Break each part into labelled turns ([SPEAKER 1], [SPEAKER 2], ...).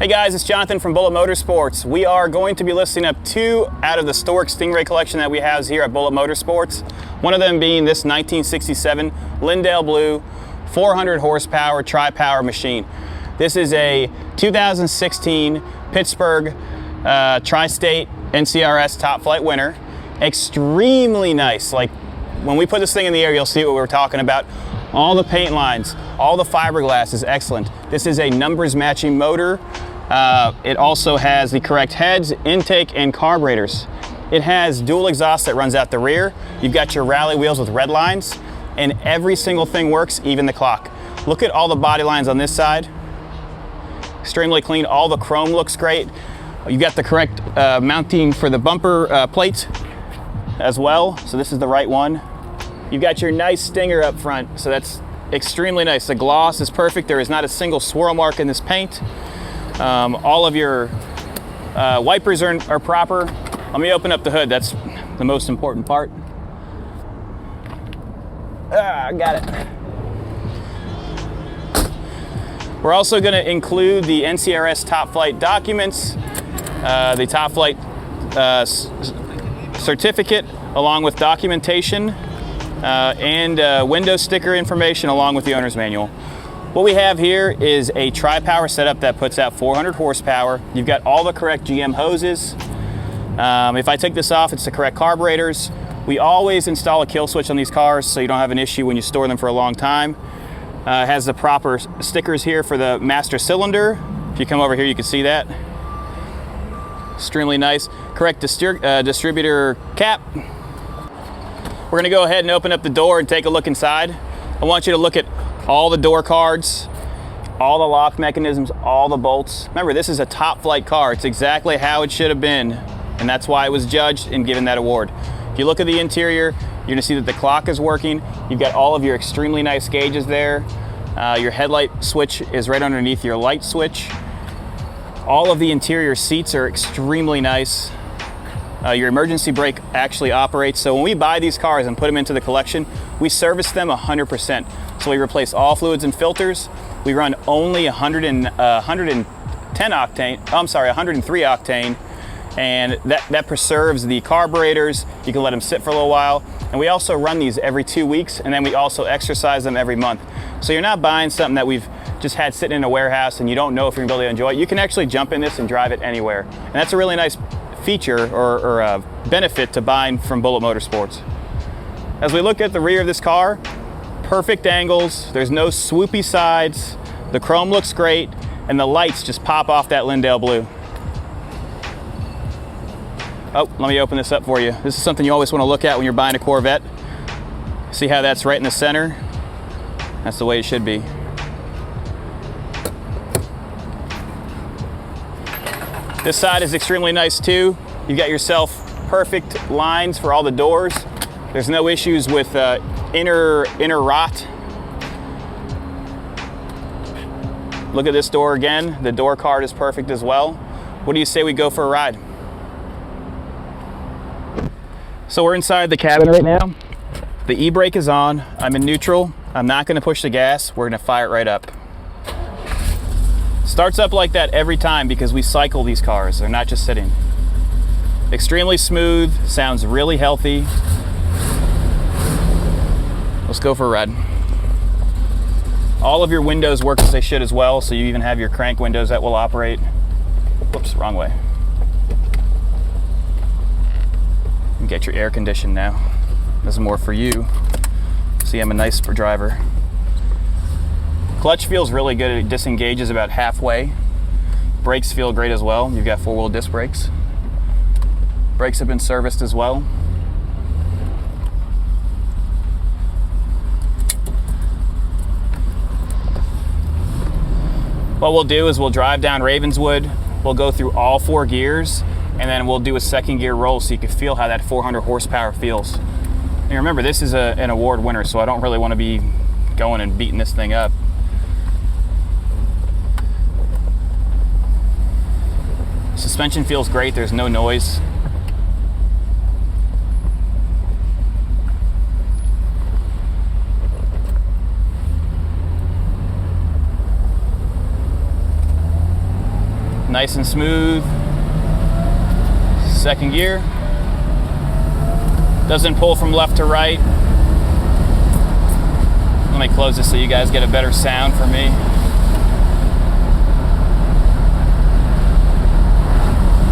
[SPEAKER 1] Hey guys, it's Jonathan from Bullet Motorsports. We are going to be listing up 2 out of the Stork Stingray Collection that we have here at Bullet Motorsports. One of them being this 1967 Lindale Blue 400 horsepower tri-power machine. This is a 2016 Pittsburg Tri-State NCRS top flight winner. Extremely nice. Like when we put this thing in the air, you'll see what we're talking about. All the paint lines, all the fiberglass is excellent. This is a numbers matching motor. It also has the correct heads, intake, and carburetors. It has dual exhaust that runs out the rear. You've got your rally wheels with red lines, and every single thing works, even the clock. Look at all the body lines on this side. Extremely clean. All the chrome looks great. You've got the correct mounting for the bumper plate as well. So this is the right one. You've got your nice stinger up front, so that's extremely nice. The gloss is perfect. There is not a single swirl mark in this paint. All of your wipers are proper. Let me open up the hood. That's the most important part. I got it. We're also going to include the NCRS Top Flight documents, the Top Flight certificate, along with documentation, and window sticker information along with the owner's manual. What we have here is a tri-power setup that puts out 400 horsepower. You've got all the correct GM hoses. If I take this off, it's the correct carburetors. We always install a kill switch on these cars so you don't have an issue when you store them for a long time. It has the proper stickers here for the master cylinder. If you come over here, you can see that. Extremely nice. Correct distributor cap. We're gonna go ahead and open up the door and take a look inside. I want you to look at all the door cards, all the lock mechanisms, all the bolts. Remember, this is a top flight car. It's exactly how it should have been, and that's why it was judged and given that award. If you look at the interior, you're gonna see that the clock is working. You've got all of your extremely nice gauges there. Your headlight switch is right underneath your light switch. All of the interior seats are extremely nice. Your emergency brake actually operates. So when we buy these cars and put them into the collection, we service them 100%. So we replace all fluids and filters. We run only 103 octane, and that preserves the carburetors. You can let them sit for a little while. And we also run these every 2 weeks, and then we also exercise them every month. So you're not buying something that we've just had sitting in a warehouse and you don't know if you're gonna be able to enjoy it. You can actually jump in this and drive it anywhere. And that's a really nice feature or benefit to buying from Bullet Motorsports. As we look at the rear of this car, perfect angles, there's no swoopy sides, the chrome looks great, and the lights just pop off that Lindale Blue. Oh, let me open this up for you. This is something you always want to look at when you're buying a Corvette. See how that's right in the center? That's the way it should be. This side is extremely nice too. You've got yourself perfect lines for all the doors. There's no issues with inner rot. Look at this door again. The door card is perfect as well. What do you say we go for a ride? So we're inside the cabin right now. The e-brake is on. I'm in neutral. I'm not going to push the gas. We're going to fire it right up. Starts up like that every time because we cycle these cars. They're not just sitting. Extremely smooth, sounds really healthy. Let's go for a ride. All of your windows work as they should as well, so you even have your crank windows that will operate. Whoops, wrong way. You get your air conditioned now. This is more for you. See, I'm a nice driver. Clutch feels really good. It disengages about halfway. Brakes feel great as well. You've got 4-wheel disc brakes. Brakes have been serviced as well. What we'll do is we'll drive down Ravenswood. We'll go through all 4 gears, and then we'll do a second gear roll so you can feel how that 400 horsepower feels. And remember, this is an award winner, so I don't really want to be going and beating this thing up. Suspension feels great, there's no noise. nice and smooth. Second gear. Doesn't pull from left to right. Let me close this so you guys get a better sound from me.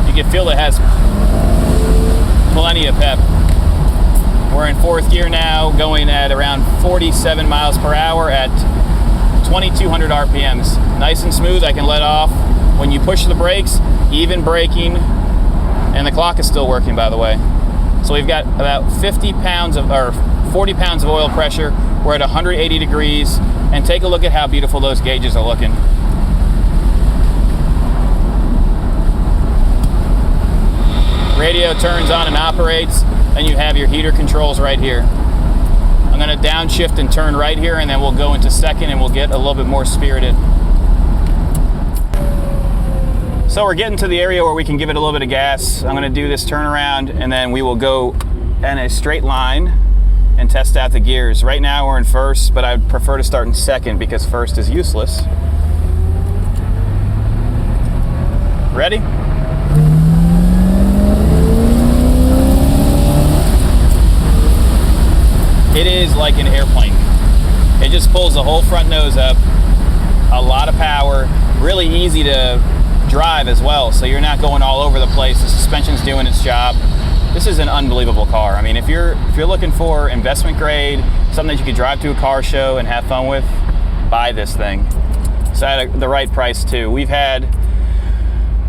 [SPEAKER 1] You can feel it has plenty of pep. We're in fourth gear now, going at around 47 miles per hour at 2,200 RPMs. Nice and smooth. I can let off when you push the brakes, even braking, and the clock is still working, by the way. So we've got about 40 pounds of oil pressure. We're at 180 degrees, and take a look at how beautiful those gauges are looking. Radio turns on and operates, and you have your heater controls right here. I'm going to downshift and turn right here, and then we'll go into second and we'll get a little bit more spirited. So we're getting to the area where we can give it a little bit of gas. I'm going to do this turnaround, and then we will go in a straight line and test out the gears. Right now we're in first, but I would prefer to start in second because first is useless. Ready? It is like an airplane. It just pulls the whole front nose up. A lot of power, really easy to drive as well, so you're not going all over the place. The suspension's doing its job. This is an unbelievable car. I mean, if you're looking for investment grade, something that you could drive to a car show and have fun with, buy this thing. It's at the right price too. We've had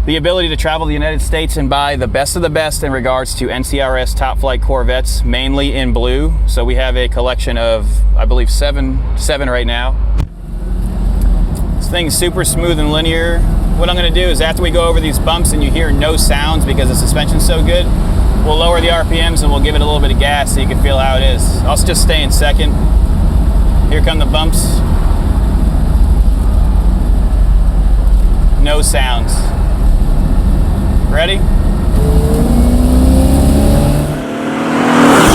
[SPEAKER 1] the ability to travel the United States and buy the best of the best in regards to NCRS top flight Corvettes, mainly in blue. So we have a collection of, I believe, seven right now. This thing's super smooth and linear. What I'm going to do is after we go over these bumps and you hear no sounds because the suspension's so good, we'll lower the RPMs and we'll give it a little bit of gas so you can feel how it is. I'll just stay in second. Here come the bumps. No sounds. Ready?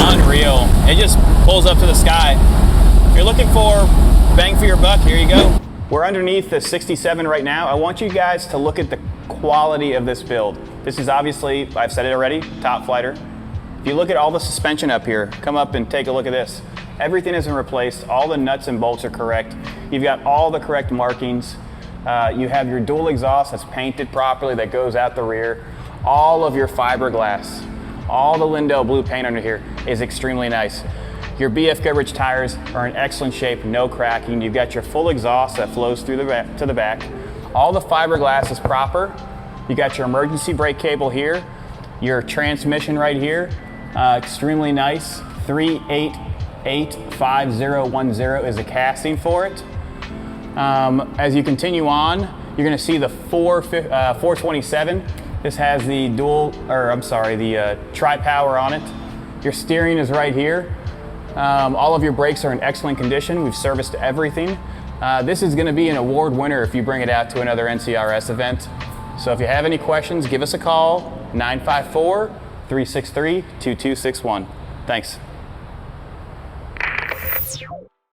[SPEAKER 1] Unreal. It just pulls up to the sky. If you're looking for bang for your buck, here you go. We're underneath the 67 right now. I want you guys to look at the quality of this build. This is obviously, I've said it already, top flighter. If you look at all the suspension up here, come up and take a look at this. Everything isn't replaced. All the nuts and bolts are correct. You've got all the correct markings. You have your dual exhaust that's painted properly that goes out the rear. All of your fiberglass, all the Lindell blue paint under here is extremely nice. Your BF Goodrich tires are in excellent shape, no cracking. You've got your full exhaust that flows through the back, to the back. All the fiberglass is proper. You got your emergency brake cable here, your transmission right here, extremely nice. 3885010 is a casting for it. As you continue on, you're going to see the 427. This has the tri-power on it. Your steering is right here. All of your brakes are in excellent condition. We've serviced everything. This is going to be an award winner if you bring it out to another NCRS event. So if you have any questions, give us a call, 954-363-2261. Thanks.